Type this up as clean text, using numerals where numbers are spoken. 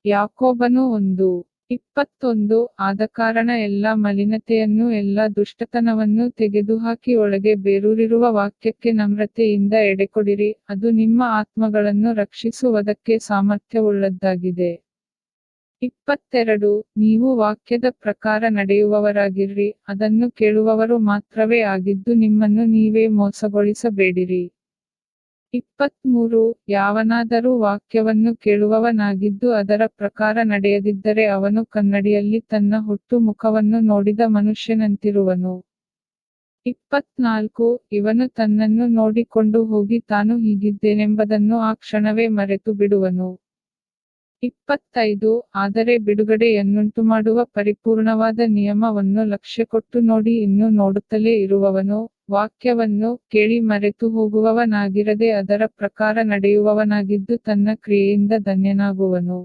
ಯಾಕೋಬನು 1:21 ಆದಕಾರಣ ಎಲ್ಲಾ ಮಲಿನತೆಯನ್ನೂ ಎಲ್ಲಾ ದುಷ್ಟತನವನ್ನೂ ತೆಗೆದುಹಾಕಿ ಒಳಗೆ ಬೇರೂರಿರುವ ವಾಕ್ಯಕ್ಕೆ ನಮ್ರತೆಯಿಂದ ಎಡೆಕೊಡಿರಿ, ಅದು ನಿಮ್ಮ ಆತ್ಮಗಳನ್ನು ರಕ್ಷಿಸುವದಕ್ಕೆ ಸಾಮರ್ಥ್ಯವುಳ್ಳದ್ದಾಗಿದೆ. 22 ನೀವು ವಾಕ್ಯದ ಪ್ರಕಾರ ನಡೆಯುವವರಾಗಿರ್ರಿ, ಅದನ್ನು ಕೇಳುವವರು ಮಾತ್ರವೇ ಆಗಿದ್ದು ನಿಮ್ಮನ್ನು ನೀವೇ ಮೋಸಗೊಳಿಸಬೇಡಿರಿ. 23 ಯಾವನಾದರೂ ವಾಕ್ಯವನ್ನು ಕೇಳುವವನಾಗಿದ್ದು ಅದರ ಪ್ರಕಾರ ನಡೆಯದಿದ್ದರೆ ಅವನು ಕನ್ನಡಿಯಲ್ಲಿ ತನ್ನ ಹುಟ್ಟು ಮುಖವನ್ನು ನೋಡಿದ ಮನುಷ್ಯನಂತಿರುವನು. 24 ಇವನು ತನ್ನನ್ನು ನೋಡಿಕೊಂಡು ಹೋಗಿ ತಾನು ಹೀಗಿದ್ದೇನೆಂಬುದನ್ನು ಆ ಕ್ಷಣವೇ ಮರೆತು ಬಿಡುವನು. 25 ಆದರೆ ಬಿಡುಗಡೆಯನ್ನುಂಟುಮಾಡುವ ಪರಿಪೂರ್ಣವಾದ ನಿಯಮವನ್ನು ಲಕ್ಷ್ಯಕೊಟ್ಟು ನೋಡಿ ಇನ್ನೂ ನೋಡುತ್ತಲೇ ಇರುವವನು, ವಾಕ್ಯವನ್ನು ಕೇಳಿ ಮರೆತು ಹೋಗುವವನಾಗಿರದೆ ಅದರ ಪ್ರಕಾರ ನಡೆಯುವವನಾಗಿದ್ದು ತನ್ನ ಕ್ರಿಯೆಯಿಂದ ಧನ್ಯನಾಗುವನು.